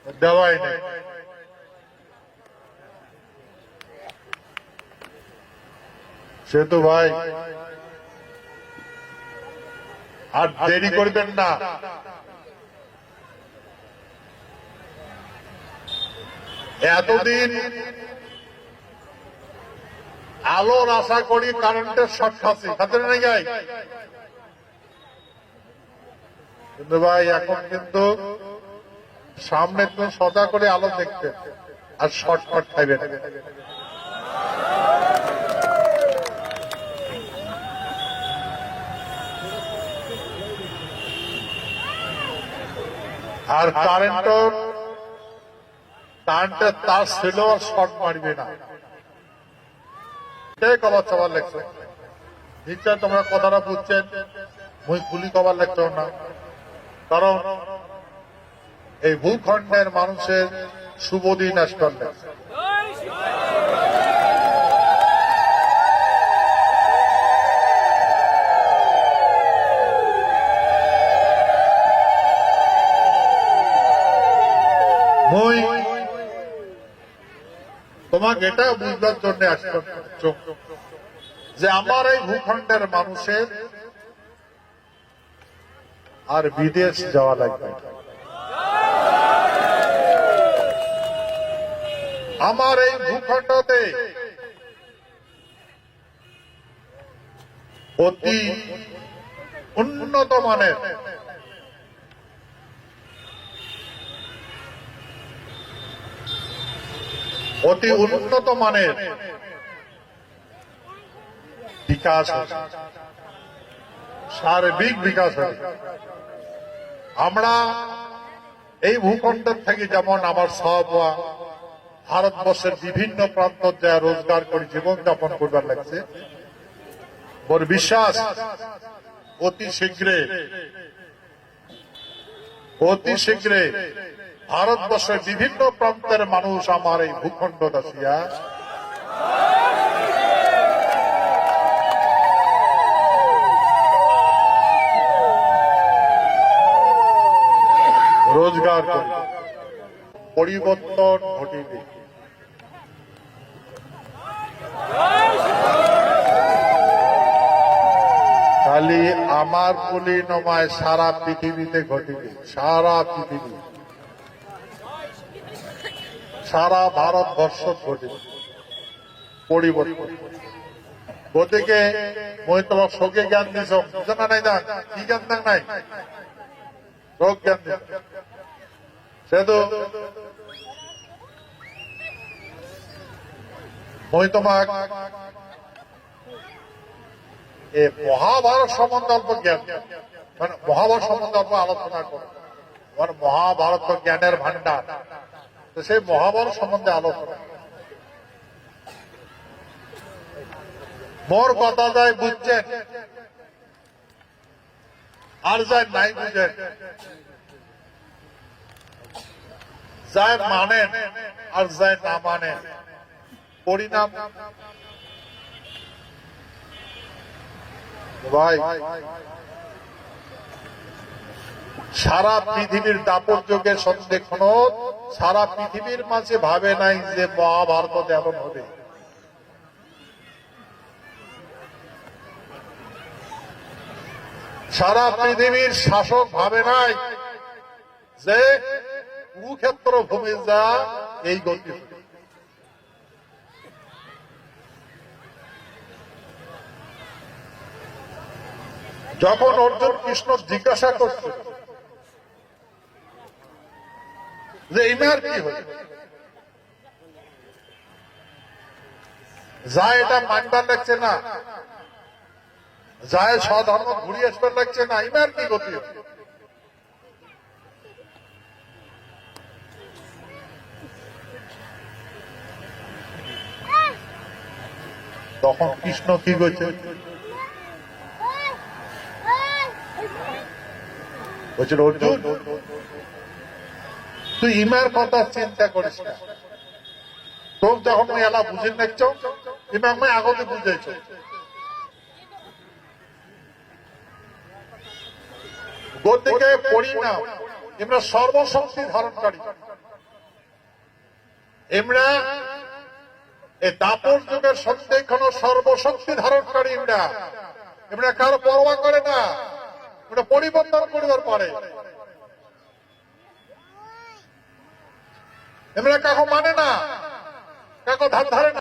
দেওয়াই নেই। সেতু ভাই আর দেরি করবেন না, এতদিন আলোর আশা করি কারেন্টের শর্ট খাচ্ছি, খাতে নেই গাই, কিন্তু ভাই এখন কিন্তু সামনে তো সদা করে আলো দেখতে আর শর্টকাট খাইবেন। আর কারেন্টের তার ছিল আর শর্ট মারবে না, এটাই কবার চবার লেগছে। নিশ্চয় তোমরা কথাটা বুঝছেন, মুই গুলি কবার লেগছ না, কারণ এই ভূখণ্ডের মানুষের শুভ দিন আসতে লেগছে। মই তোমাকে এটা বুঝবার জন্য আসতে যে আমার এই ভূখণ্ডের মানুষের আর বিদেশ যাওয়া লাগবে, আমার এই ভূখণ্ডতে অতি উন্নত মানের বিকাশ, সার্বিক বিকাশ হবে। আমরা এই ভূখণ্ডের থেকে যেমন আমার সব ভারতবর্ষের বিভিন্ন প্রান্ত যা রোজগার করে জীবনযাপন করবার লাগছে, ওর বিশ্বাস অতি শীঘ্রে ভারতবর্ষের বিভিন্ন প্রান্তের মানুষ আমার এই ভূখণ্ড দাসিয়া রোজগার করে পরিবর্তন ঘটিবে। খালি আমার বলি নয়, সারা পৃথিবীতে ঘটিবে, সারা পৃথিবী, সারা ভারতবর্ষ ঘটিবে পরিবর্তন। গতিকে মই তোমার শোকে জ্ঞান দিছ না নাই, না কি জ্ঞান দেখ নাই, রোগ জ্ঞান দিছ। সেহেতু মই তোমাক এই মহাভারত সম্বন্ধে অল্প জ্ঞান, মানে মহাভারত সম্বন্ধে অল্প আলোচনা করো। আমার মহাভারত জ্ঞানের ভান্ডার, সেই মহাভারত সম্বন্ধে আলোচনা। মোর কথা যায় বুঝছেন, আর যায় নাই বুঝেন, যায় মানেন আর যায় না মানেন, পরিণাম ভাই সারা পৃথিবীর দাপর যুগের সন্দেহ সারা পৃথিবীর মাঝে ভাবে নাই যে মহাভারত এমন হবে। সারা পৃথিবীর শাসক ভাবে নাই যে কুরুক্ষেত্র ভূমি যা এই গতি। যখন অর্জুন কৃষ্ণ জিজ্ঞাসা করছে যে ইমার কি হল, যা এটা মানবার লাগছে না, যায় স্বধর্ম ঘুরিয়ে আসবার লাগছে না, ইমার কি গতি হল? তখন কৃষ্ণ কি করছে, বলছিল অর্জুন তুই ইমার কথা চিন্তা করিস না, তোর যখন এলা বুঝে নিচ্ছ ইমাম আগতে বুঝেছ। গতিকে পরিণাম আমরা সর্বশক্তি ধারণকারী, এমরা এই দাপর যুগের সন্দেহ সর্বশক্তি ধারণকারী এমরা কারো পরোয়া করে না, ওটা পরিবর্তন করিবার পারে, এমরা কাকো মানে না, কাকো ধার ধারে না।